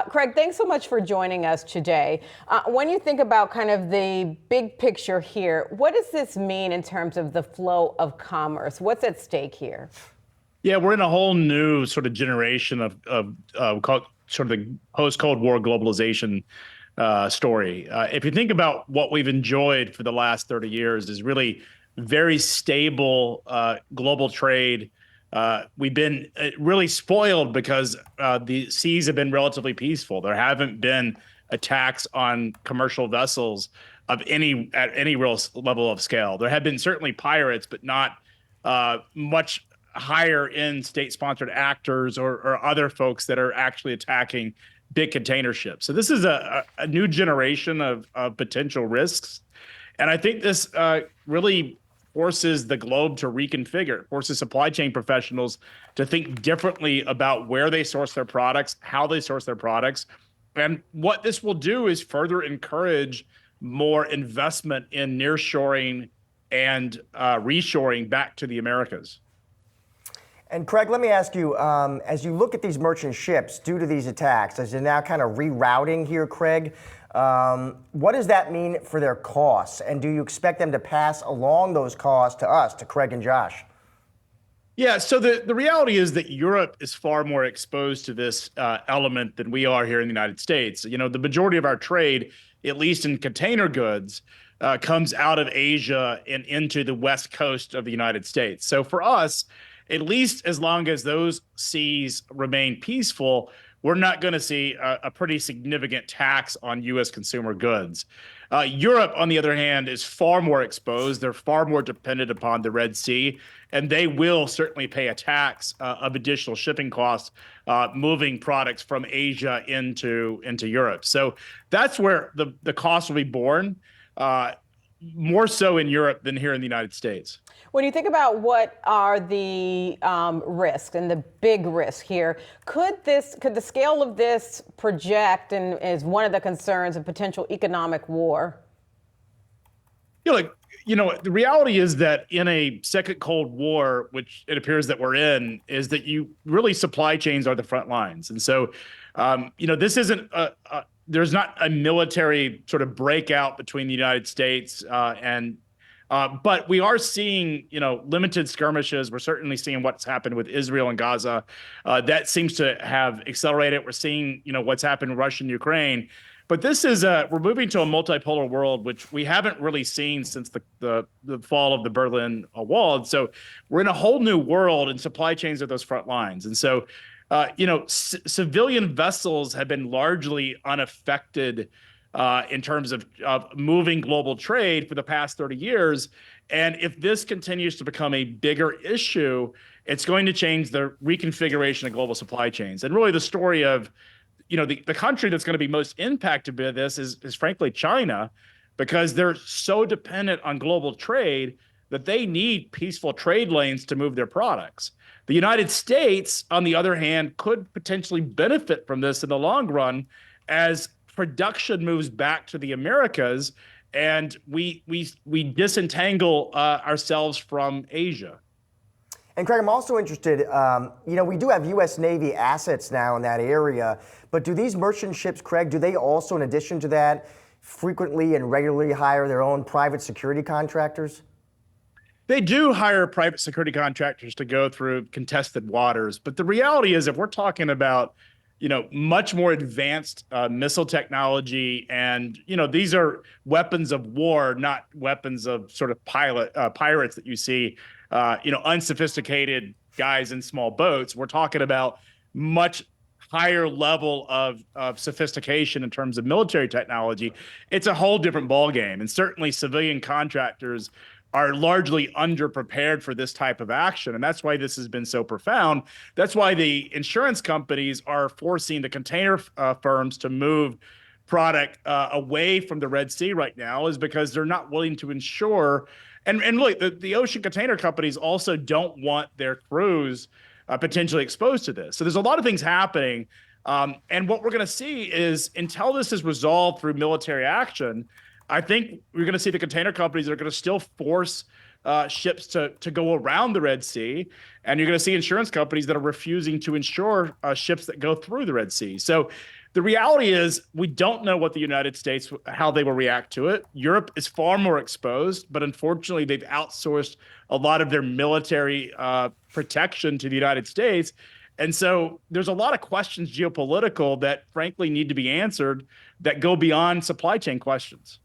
Craig, thanks so much for joining us today. When you think about kind of the big picture here, what does this mean in terms of the flow of commerce? What's at stake here? Yeah, we're in a whole new sort of generation of sort of the post-Cold War globalization story. If you think about what we've enjoyed for the last 30 years is really very stable global trade. We've been really spoiled because the seas have been relatively peaceful. There haven't been attacks on commercial vessels at any real level of scale. There have been certainly pirates, but not much higher end state-sponsored actors or other folks that are actually attacking big container ships. So this is a new generation of potential risks. And I think this really forces the globe to reconfigure, forces supply chain professionals to think differently about where they source their products, how they source their products. And what this will do is further encourage more investment in nearshoring and reshoring back to the Americas. And Craig, let me ask you, as you look at these merchant ships due to these attacks, as they're now kind of rerouting here, Craig, what does that mean for their costs? And do you expect them to pass along those costs to us, to Craig and Josh? Yeah, so the reality is that Europe is far more exposed to this element than we are here in the United States. You know, the majority of our trade, at least in container goods, comes out of Asia and into the West Coast of the United States. So for us, at least as long as those seas remain peaceful, we're not going to see a pretty significant tax on U.S. consumer goods. Europe, on the other hand, is far more exposed. They're far more dependent upon the Red Sea, and they will certainly pay a tax of additional shipping costs moving products from Asia into Europe. So that's where the cost will be borne, more so in Europe than here in the United States. When you think about what are the risks and the big risk here, could the scale of this project and is one of the concerns of potential economic war? The reality is that in a second Cold War, which it appears that we're in, is that supply chains are the front lines. And so, this isn't there's not a military sort of breakout between the United States but we are seeing, limited skirmishes. We're certainly seeing what's happened with Israel and Gaza. That seems to have accelerated. We're seeing, what's happened in Russia and Ukraine. But this is we're moving to a multipolar world, which we haven't really seen since the fall of the Berlin Wall. And so we're in a whole new world, and supply chains are those front lines. And so, civilian vessels have been largely unaffected in terms of moving global trade for the past 30 years. And if this continues to become a bigger issue, it's going to change the reconfiguration of global supply chains. And really the story of, the country that's going to be most impacted by this is frankly China, because they're so dependent on global trade that they need peaceful trade lanes to move their products. The United States, on the other hand, could potentially benefit from this in the long run as production moves back to the Americas, and we disentangle ourselves from Asia. And Craig, I'm also interested, we do have U.S. Navy assets now in that area, but do these merchant ships, Craig, do they also, in addition to that, frequently and regularly hire their own private security contractors? They do hire private security contractors to go through contested waters, but the reality is, if we're talking about much more advanced missile technology, and these are weapons of war, not weapons of sort of pirates that you see, unsophisticated guys in small boats. We're talking about much higher level of sophistication in terms of military technology. It's a whole different ballgame, and certainly civilian contractors are largely underprepared for this type of action. And that's why this has been so profound. That's why the insurance companies are forcing the container firms to move product away from the Red Sea right now, is because they're not willing to insure. And look, the ocean container companies also don't want their crews potentially exposed to this. So there's a lot of things happening. And what we're going to see is, until this is resolved through military action, I think we're going to see the container companies that are going to still force ships to go around the Red Sea. And you're going to see insurance companies that are refusing to insure ships that go through the Red Sea. So The reality is we don't know what the United States, how they will react to it. Europe is far more exposed, but unfortunately they've outsourced a lot of their military protection to the United States. And so there's a lot of questions geopolitical that frankly need to be answered that go beyond supply chain questions.